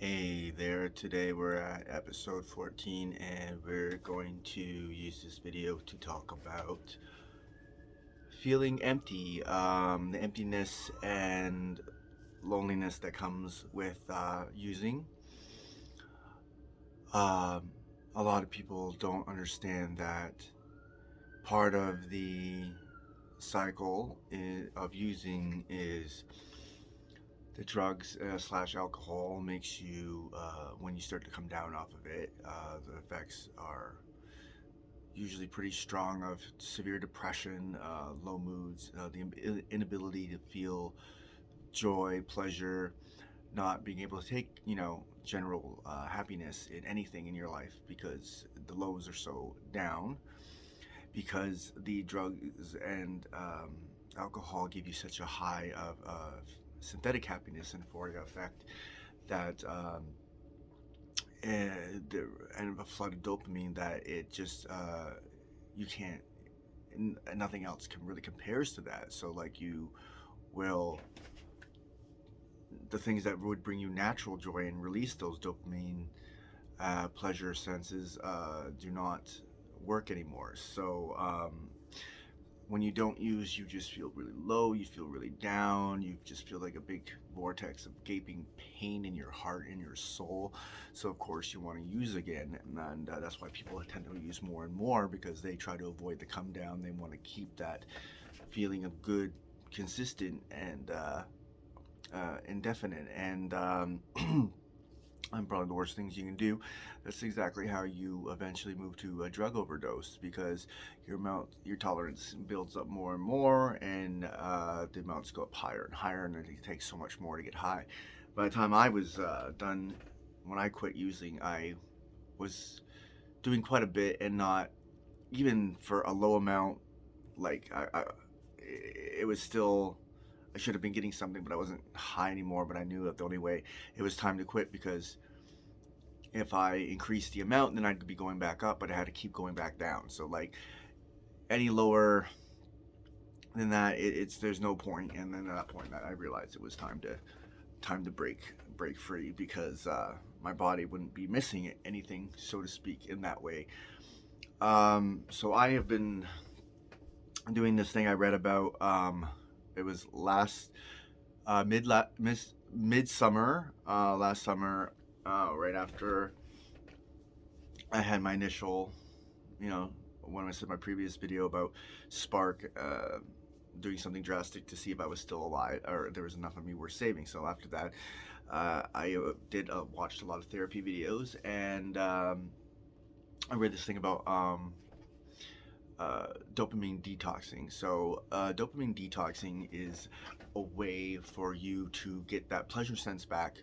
Hey there, today we're at episode 14 and we're going to use this video to talk about feeling empty, the emptiness and loneliness that comes with using. Um, a lot of people don't understand that part of the cycle of using is the drugs slash alcohol makes you, when you start to come down off of it, the effects are usually pretty strong of severe depression, low moods, the inability to feel joy, pleasure, not being able to take, general happiness in anything in your life because the lows are so down because the drugs and alcohol give you such a high of synthetic happiness and euphoria effect that and a flood of dopamine that it just you can't nothing else can really compares to that. So like you will the things that would bring you natural joy and release those dopamine pleasure senses do not work anymore. So when you don't use, you just feel really low, you feel really down, you just feel like a big vortex of gaping pain in your heart, in your soul. So of course you want to use again, and that's why people tend to use more and more, because they try to avoid the come down. They want to keep that feeling of good consistent and indefinite, and probably the worst things you can do. That's exactly how you eventually move to a drug overdose, because your tolerance builds up more and more, and the amounts go up higher and higher, and it takes so much more to get high. By the time I was done, when I quit using, I was doing quite a bit, and not even for a low amount. Like it was still. I should have been getting something, but I wasn't high anymore. But I knew that the only way it was time to quit, because if I increased the amount, then I'd be going back up, but I had to keep going back down. So like any lower than that, it's there's no point. And then at that point, I realized it was time to break free, because my body wouldn't be missing anything, so to speak, in that way. So I have been doing this thing I read about. It was last midsummer last summer, right after I had my initial, when I said my previous video about Spark, doing something drastic to see if I was still alive or there was enough of me worth saving. So after that, I did watched a lot of therapy videos, and I read this thing about dopamine detoxing. So dopamine detoxing is a way for you to get that pleasure sense back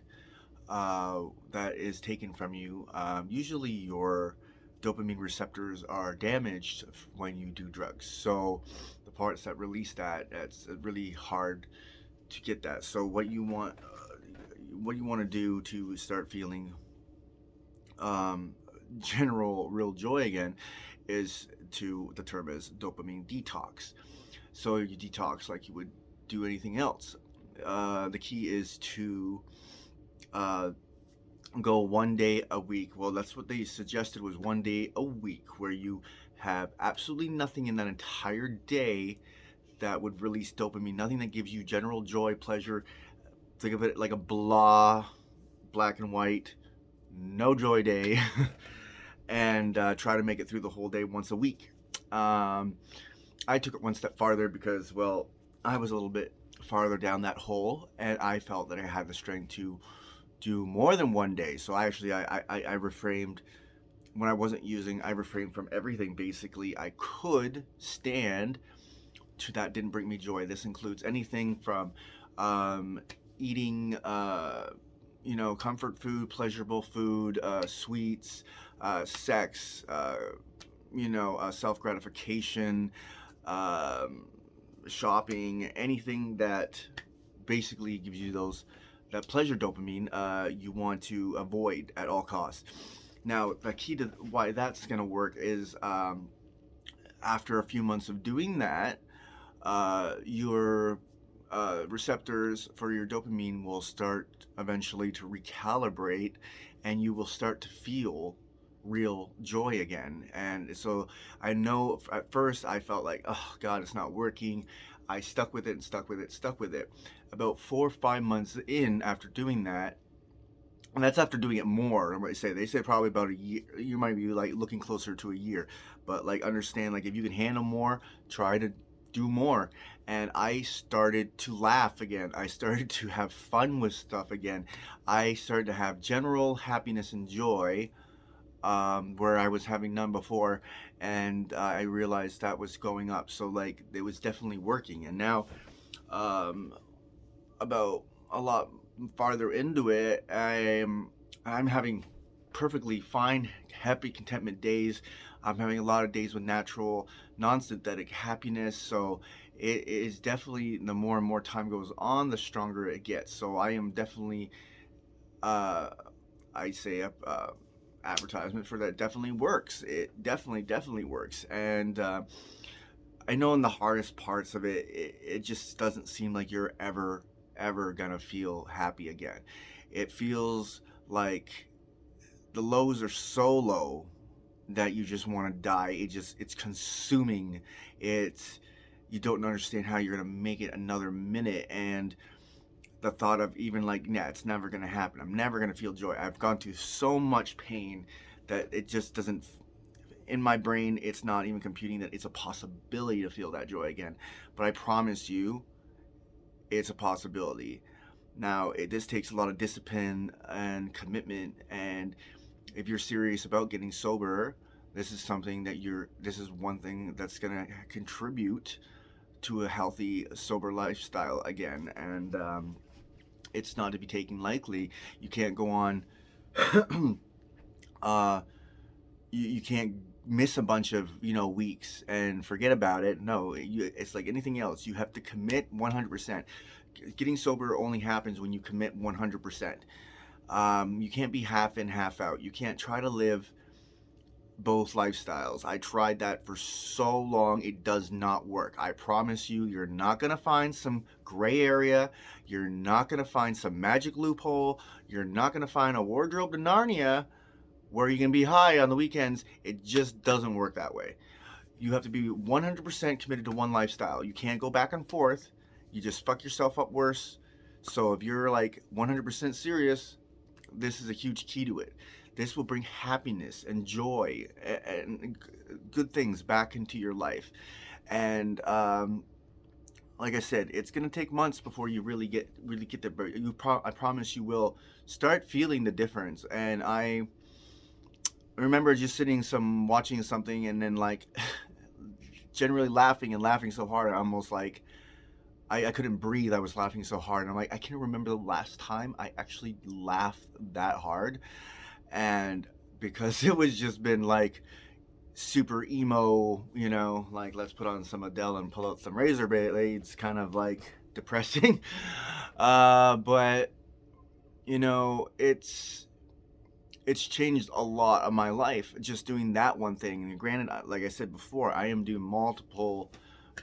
that is taken from you. Usually your dopamine receptors are damaged when you do drugs. So the parts that release that, it's really hard to get that. So what you want to do to start feeling um, general real joy again is the term is dopamine detox. So you detox like you would do anything else. The key is to uh, go 1 day a week. Well, that's what they suggested, was 1 day a week where you have absolutely nothing in that entire day that would release dopamine, nothing that gives you general joy, pleasure. Think of it like a black and white, no joy day, and try to make it through the whole day once a week. Um, I took it one step farther because, well, I was a little bit farther down that hole, and I felt that I had the strength to do more than 1 day. So I reframed when I wasn't using. I refrained from everything basically I could stand to that didn't bring me joy. This includes anything from eating, comfort food, pleasurable food, sweets, sex, self gratification, um, shopping, anything that basically gives you that pleasure dopamine, you want to avoid at all costs. Now, the key to why that's going to work is after a few months of doing that, your receptors for your dopamine will start eventually to recalibrate, and you will start to feel real joy again. And so I know at first I felt like, oh God, it's not working. I stuck with it and stuck with it, stuck with it. About 4 or 5 months in after doing that, and that's after doing it more. They say probably about a year. You might be like looking closer to a year, but like understand, like if you can handle more, try to do more. And I started to laugh again. I started to have fun with stuff again. I started to have general happiness and joy, where I was having none before, and I realized that was going up. So like it was definitely working. And now, um, about a lot farther into it, I'm having perfectly fine, happy, contentment days. I'm having a lot of days with natural, non-synthetic happiness. So it is definitely, the more and more time goes on, the stronger it gets. So I am definitely, uh, I say, advertisement for that definitely works. It definitely works. And I know in the hardest parts of it, it just doesn't seem like you're ever gonna feel happy again. It feels like the lows are so low that you just want to die. It's consuming. It's You don't understand how you're gonna make it another minute, and the thought of even like, nah, it's never gonna happen. I'm never gonna feel joy. I've gone through so much pain that it just doesn't, in my brain, it's not even computing that it's a possibility to feel that joy again. But I promise you, it's a possibility. Now, this takes a lot of discipline and commitment, and if you're serious about getting sober, this is one thing that's gonna contribute to a healthy, sober lifestyle again. And it's not to be taken lightly. You can't go on, uh, you can't miss a bunch of weeks and forget about it. No, it's like anything else. You have to commit 100%. Getting sober only happens when you commit 100%. You can't be half in, half out. You can't try to live both lifestyles. I tried that for so long. It does not work. I promise you, you're not going to find some gray area. You're not going to find some magic loophole. You're not going to find a wardrobe to Narnia where you can be high on the weekends. It just doesn't work that way. You have to be 100% committed to one lifestyle. You can't go back and forth. You just fuck yourself up worse. So if you're like 100% serious, this is a huge key to it. This will bring happiness and joy and good things back into your life. And like I said, it's gonna take months before you really get there. But I promise you will start feeling the difference. And I remember just watching something, and then like generally laughing so hard, almost like I couldn't breathe. I was laughing so hard, and I'm like, I can't remember the last time I actually laughed that hard. And because it was just been like super emo, like let's put on some Adele and pull out some razor blades, kind of like depressing. But it's changed a lot of my life just doing that one thing. And granted, like I said before, I am doing multiple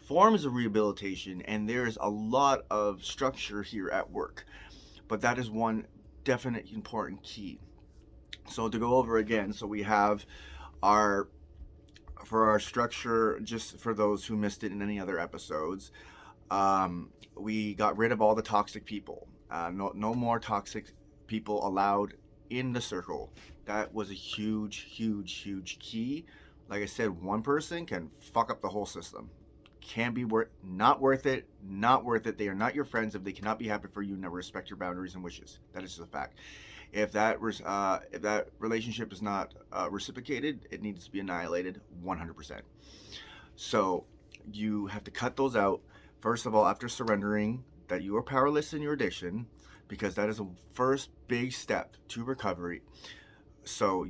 forms of rehabilitation, and there's a lot of structure here at work, but that is one definite important key. So to go over again, so we have for our structure, just for those who missed it in any other episodes, we got rid of all the toxic people. No more toxic people allowed in the circle. That was a huge key. Like I said, one person can fuck up the whole system. Can't be not worth it. They are not your friends if they cannot be happy for you and never respect your boundaries and wishes. That is just a fact. If that relationship is not reciprocated, it needs to be annihilated 100%. So you have to cut those out. First of all, after surrendering that you are powerless in your addiction, because that is a first big step to recovery. So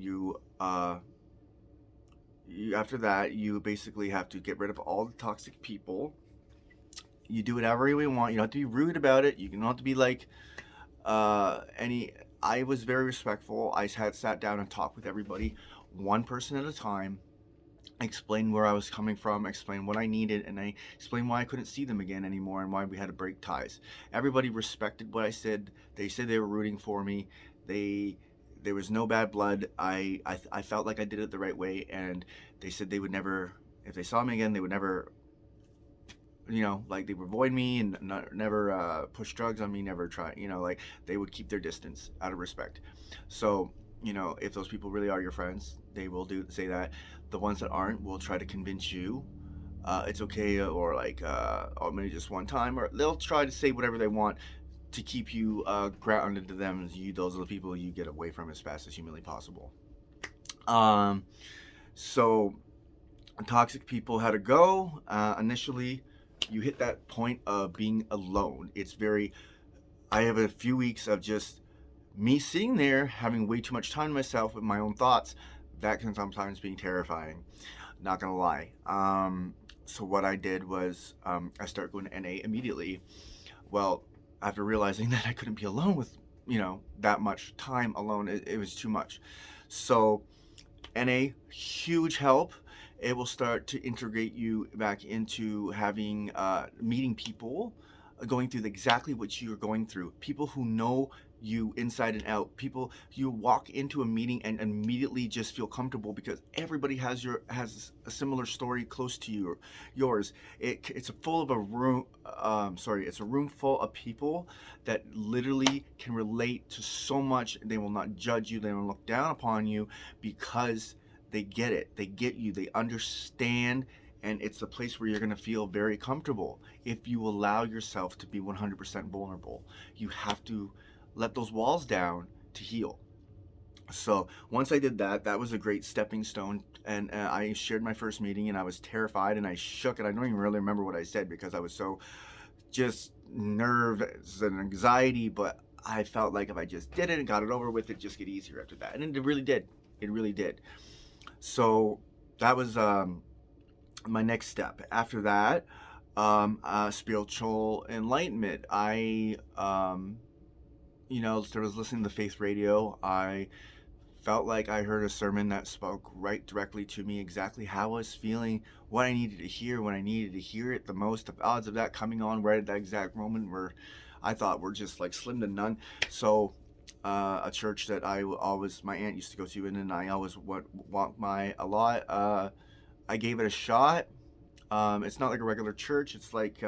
after that, you basically have to get rid of all the toxic people. You do whatever you want. You don't have to be rude about it. You don't have to be like I was very respectful. I had sat down and talked with everybody, one person at a time, explained where I was coming from, explained what I needed, and I explained why I couldn't see them again anymore and why we had to break ties. Everybody respected what I said. They said they were rooting for me. They there was no bad blood. I felt like I did it the right way, and they said they would never, if they saw me again, they would never, like they would avoid me and never push drugs on me, never try, like they would keep their distance out of respect. So, if those people really are your friends, they will say that. The ones that aren't will try to convince you it's okay, or like, or maybe just one time, or they'll try to say whatever they want to keep you grounded to them. Those are the people you get away from as fast as humanly possible. Um, so toxic people had to go. Initially, you hit that point of being alone. I have a few weeks of just me sitting there having way too much time to myself with my own thoughts. That can sometimes be terrifying, not gonna lie. So what I did was I started going to NA immediately. Well, after realizing that I couldn't be alone with, that much time alone, it was too much. So NA, huge help. It will start to integrate you back into having meeting people, going through exactly what you're going through. People who know you inside and out. People you walk into a meeting and immediately just feel comfortable because everybody has a similar story close to yours. It's a full of a room. It's a room full of people that literally can relate to so much. They will not judge you. They don't look down upon you because they get it. They get you. They understand. And it's a place where you're going to feel very comfortable if you allow yourself to be 100% vulnerable. You have to let those walls down to heal. So once I did that, that was a great stepping stone. And I shared my first meeting, and I was terrified and I shook, and I don't even really remember what I said because I was so just nerves and anxiety. But I felt like if I just did it and got it over with, it'd just get easier after that. And it really did. It really did. So that was my next step. After that, spiritual enlightenment. I was listening to faith radio. I felt like I heard a sermon that spoke right directly to me, exactly how I was feeling, what I needed to hear, when I needed to hear it the most. The odds of that coming on right at that exact moment I thought were just like slim to none. So a church that my aunt used to go to, and then I always walk by a lot. I gave it a shot. It's not like a regular church. It's like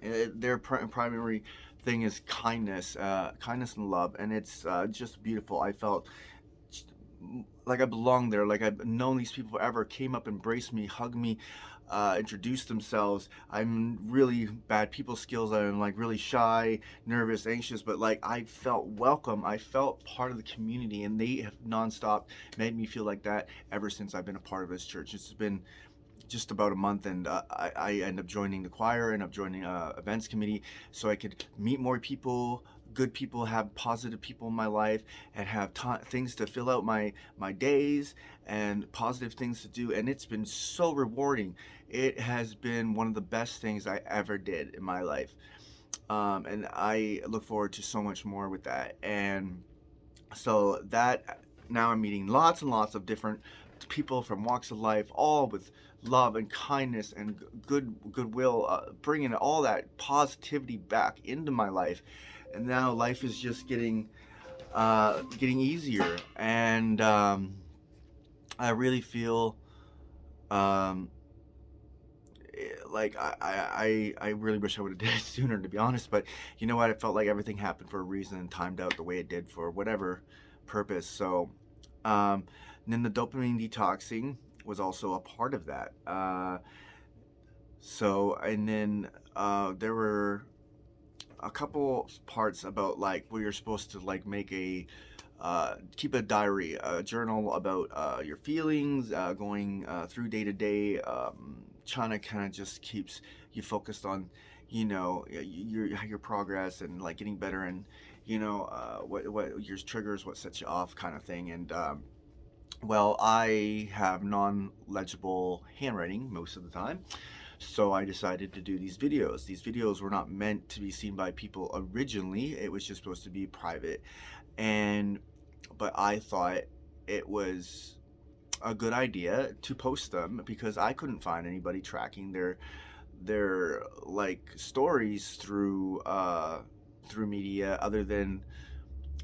their primary thing is kindness, kindness and love, and it's just beautiful. I felt like I belonged there, like I've known these people forever. Came up, embraced me, hugged me, introduced themselves. I'm really bad people skills. I'm like really shy, nervous, anxious, but like I felt welcome. I felt part of the community, and they have nonstop made me feel like that ever since I've been a part of this church. It's been just about a month, and I end up joining the choir, end up joining events committee, so I could meet more people, good people, have positive people in my life, and have things to fill out my days and positive things to do. And it's been so rewarding. It has been one of the best things I ever did in my life, and I look forward to so much more with that. And so that now I'm meeting lots and lots of different people from walks of life, all with love and kindness and goodwill, bringing all that positivity back into my life. And now life is just getting easier, and I really feel um, like I really wish I would have did it sooner, to be honest. But you know what? I felt like everything happened for a reason and timed out the way it did for whatever purpose. So, and then the dopamine detoxing was also a part of that. And then there were a couple parts about like where you're supposed to like make keep a diary, a journal about your feelings, going through day to day. China kind of just keeps you focused on, your progress and like getting better, and what your triggers, what sets you off, kind of thing. And well, I have non-legible handwriting most of the time, so I decided to do these videos. These videos were not meant to be seen by people originally. It was just supposed to be private, but I thought it was a good idea to post them, because I couldn't find anybody tracking their like stories through media, other than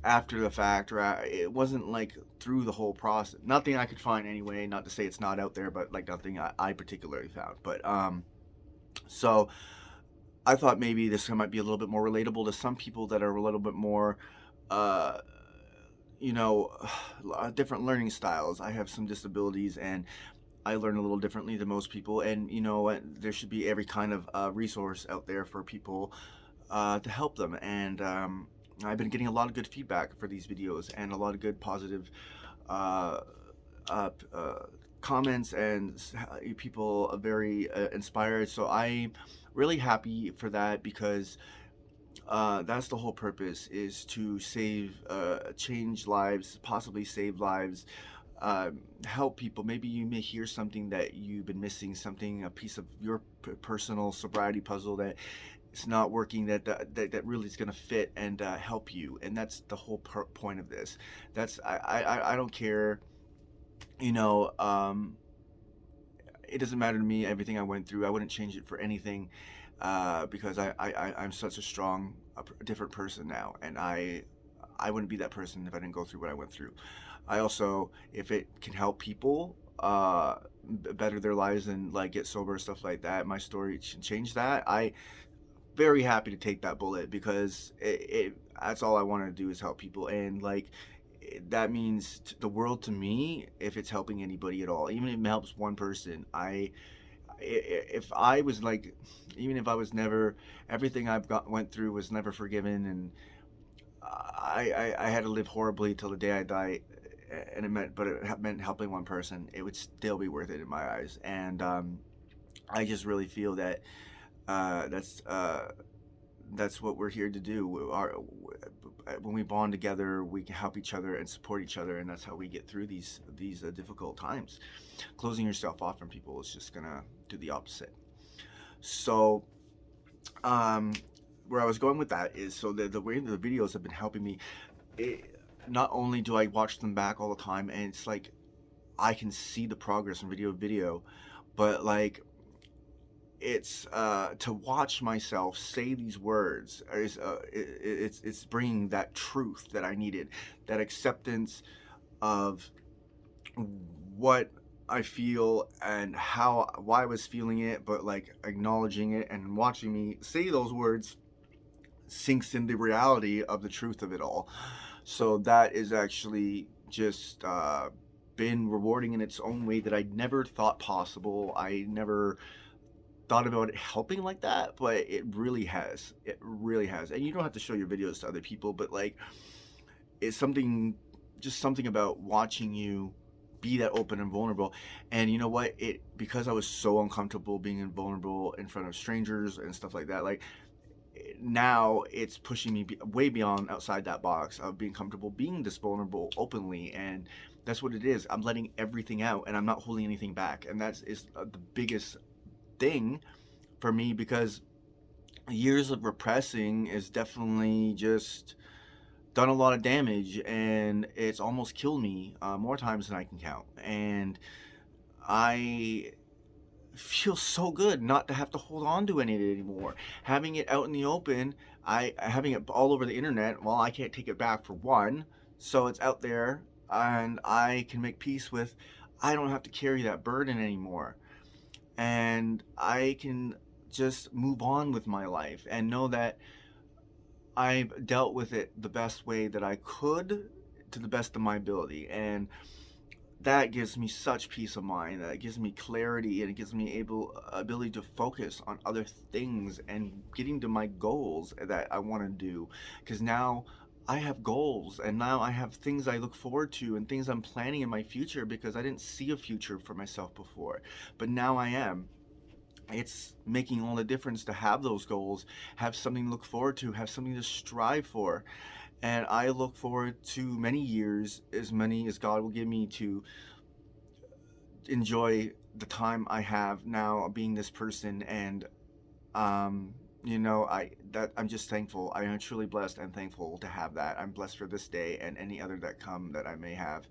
after the fact, or it wasn't like through the whole process. Nothing I could find anyway. Not to say it's not out there, but like nothing I particularly found. But so I thought maybe this might be a little bit more relatable to some people that are a little bit more, uh, you know, different learning styles. I have some disabilities, and I learn a little differently than most people. And you know what? There should be every kind of resource out there for people to help them. And I've been getting a lot of good feedback for these videos, and a lot of good positive uh, comments, and people are very inspired. So I'm really happy for that, because that's the whole purpose, is to change lives, possibly save lives, help people. Maybe you may hear something that you've been missing, something, a piece of your personal sobriety puzzle that it's not working, that really is going to fit and help you. And that's the whole point of this. That's I don't care, you know. It doesn't matter to me. Everything I went through, I wouldn't change it for anything, because I'm such a strong, different person now, and I wouldn't be that person if I didn't go through what I went through. I also, if it can help people better their lives and like get sober, stuff like that, my story change that. I very happy to take that bullet, because that's all I want to do, is help people. And like that means the world to me if it's helping anybody at all, even if it helps one person. If I was like, even if I was never, everything went through was never forgiven, and I had to live horribly till the day I die, and it meant helping one person, it would still be worth it in my eyes. And I just really feel that uh, that's uh, that's what we're here to do. When we bond together, we can help each other and support each other, and that's how we get through these difficult times. Closing yourself off from people is just gonna do the opposite. So, um, where I was going with that is, so the way the videos have been helping me. Not only do I watch them back all the time, and it's like I can see the progress from video to video, but like it's to watch myself say these words is it's bringing that truth that I needed, that acceptance of what I feel and why I was feeling it, but like acknowledging it and watching me say those words sinks in the reality of the truth of it all. So that is actually just been rewarding in its own way that I never thought possible. I never thought about it helping like that, but it really has. It really has. And you don't have to show your videos to other people, but like it's just something about watching you be that open and vulnerable. And you know what? Because I was so uncomfortable being vulnerable in front of strangers and stuff like that, like now it's pushing me way beyond outside that box of being comfortable being this vulnerable openly. And that's what it is. I'm letting everything out, and I'm not holding anything back. And that is the biggest thing for me, because years of repressing is definitely just done a lot of damage, and it's almost killed me more times than I can count. And I feel so good not to have to hold on to any of it anymore. Having it out in the open, having it all over the internet. Well, I can't take it back for one, so it's out there, and I can make peace with. I don't have to carry that burden anymore, and I can just move on with my life and know that I've dealt with it the best way that I could, to the best of my ability. And that gives me such peace of mind, that gives me clarity, and it gives me ability to focus on other things and getting to my goals that I want to do. Because now I have goals, and now I have things I look forward to and things I'm planning in my future, because I didn't see a future for myself before, but now I am. It's making all the difference to have those goals, have something to look forward to, have something to strive for. And I look forward to many years, as many as God will give me, to enjoy the time I have now being this person. And I'm just thankful. I am truly blessed and thankful to have that. I'm blessed for this day and any other that come that I may have,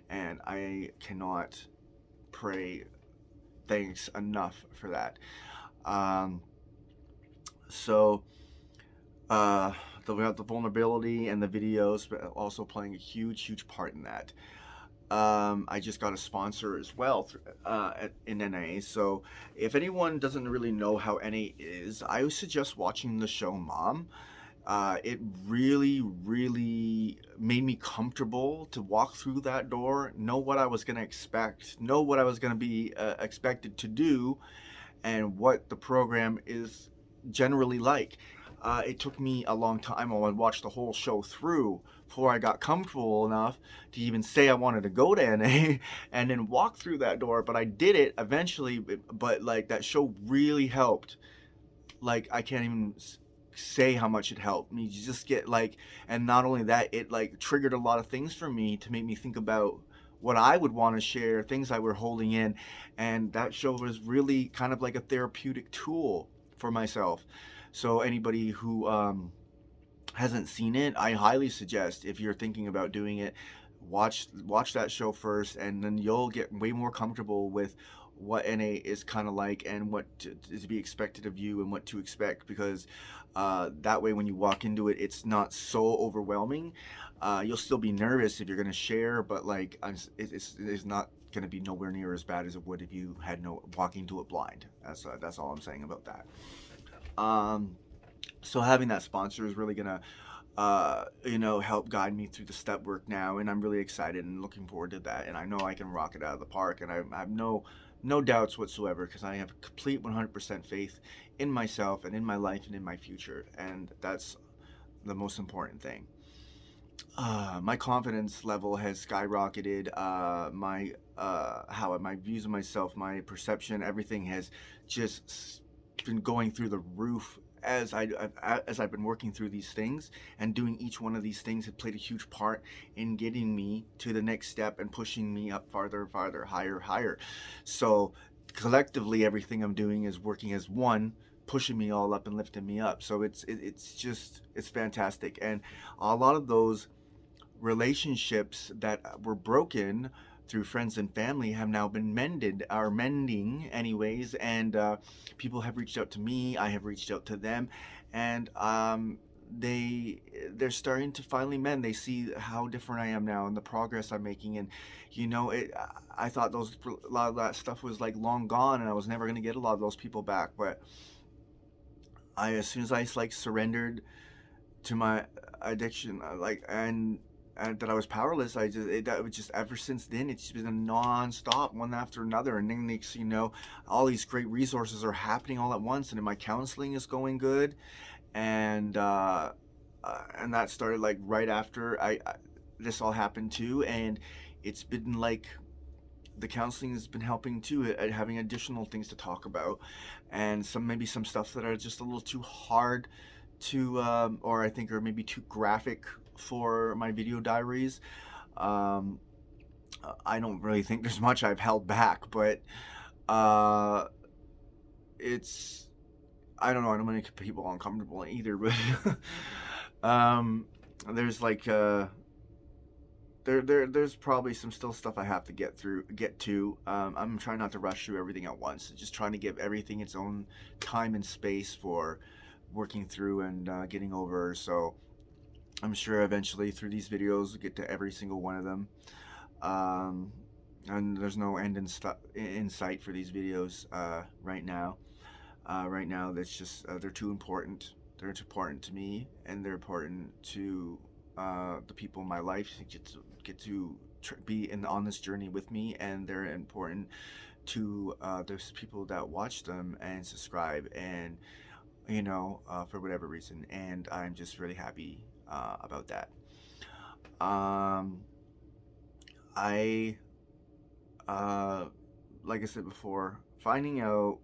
and I cannot pray thanks enough for that. Um, so uh, the vulnerability and the videos, but also playing a huge part in that. I just got a sponsor as well in NA. So if anyone doesn't really know how NA is, I would suggest watching the show Mom. It really made me comfortable to walk through that door, know what I was going to expect, know what I was going to be expected to do, and what the program is generally like. It took me a long time. I watched the whole show through before I got comfortable enough to even say I wanted to go to NA and then walk through that door. But I did it eventually. But like that show really helped. Like I can't even say how much it helped me. You just get like, and not only that, it like triggered a lot of things for me to make me think about what I would want to share, things I were holding in, and that show was really kind of like a therapeutic tool for myself. So anybody who hasn't seen it, I highly suggest, if you're thinking about doing it, watch that show first, and then you'll get way more comfortable with what NA is kind of like and what is to be expected of you and what to expect, because that way when you walk into it, it's not so overwhelming. You'll still be nervous if you're going to share, but like it's not going to be nowhere near as bad as it would if you had no walking to it blind. That's all I'm saying about that. Um, so having that sponsor is really gonna help guide me through the step work now, and I'm really excited and looking forward to that. And I know I can rock it out of the park, and I have no doubts whatsoever, because I have complete 100% faith in myself and in my life and in my future, and that's the most important thing. My confidence level has skyrocketed. My views of myself, my perception, everything has just been going through the roof as I've been working through these things, and doing each one of these things have played a huge part in getting me to the next step and pushing me up farther, farther, higher, higher. So collectively, everything I'm doing is working as one, pushing me all up and lifting me up. So it's fantastic, and a lot of those relationships that were broken through friends and family have now been mended, are mending anyways, and people have reached out to me, I have reached out to them, and they're starting to finally mend. They see how different I am now and the progress I'm making, and I thought a lot of that stuff was like long gone, and I was never going to get a lot of those people back. But as soon as I like surrendered to my addiction, and that I was powerless. That was just ever since then, it's been a non-stop, one after another. And then next all these great resources are happening all at once, and then my counseling is going good, and that started like right after this all happened too, and it's been like the counseling has been helping too, at having additional things to talk about, and maybe some stuff that are just a little too hard to, or I think are maybe too graphic for my video diaries. Um, I don't really think there's much I've held back, but uh, it's I don't know. I don't want to make people uncomfortable either, but um, there's like there's probably some still stuff I have to get to. I'm trying not to rush through everything at once. Just trying to give everything its own time and space for working through and getting over. So I'm sure eventually through these videos we'll get to every single one of them. Um, and there's no end in sight for these videos right now. Right now, that's just they're too important. They're too important to me, and they're important to the people in my life to get to be on this journey with me, and they're important to those people that watch them and subscribe, and for whatever reason. And I'm just really happy about that. Um, I uh, like I said before, finding out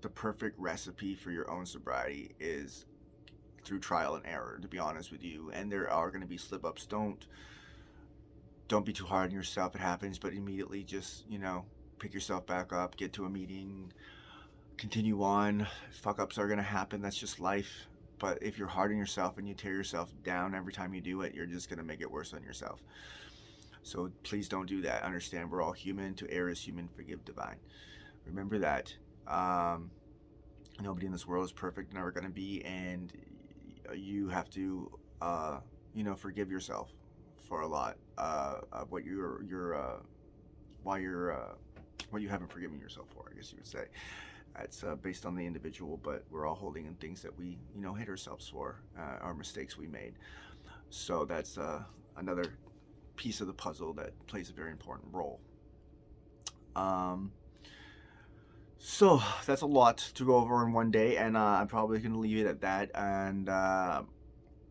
the perfect recipe for your own sobriety is through trial and error, to be honest with you. And there are going to be slip ups. Don't be too hard on yourself. It happens, but immediately just pick yourself back up, get to a meeting, continue on. Fuck ups are gonna happen. That's just life. But if you're hard on yourself and you tear yourself down every time you do it, you're just gonna make it worse on yourself. So please don't do that. Understand we're all human. To err is human, forgive divine. Remember that. Um, Nobody in this world is perfect, never gonna be, and you have to, forgive yourself for a lot of what why you're what you haven't forgiven yourself for. I guess you would say. It's based on the individual, but we're all holding in things that we, hate ourselves for, our mistakes we made. So that's another piece of the puzzle that plays a very important role. Um, so that's a lot to go over in one day, and I'm probably going to leave it at that. And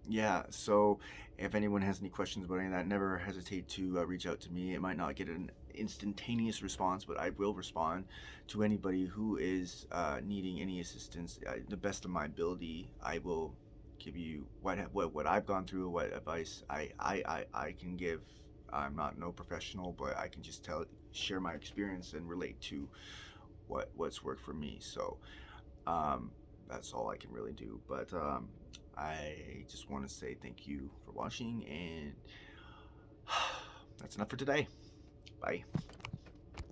yeah, so if anyone has any questions about any of that, never hesitate to reach out to me. It might not get an instantaneous response, but I will respond to anybody who is needing any assistance. The best of my ability, I will give you what I've gone through, what advice I can give. I'm not no professional, but I can just share my experience and relate to what's worked for me. So that's all I can really do. But I just want to say thank you for watching, and that's enough for today. Bye.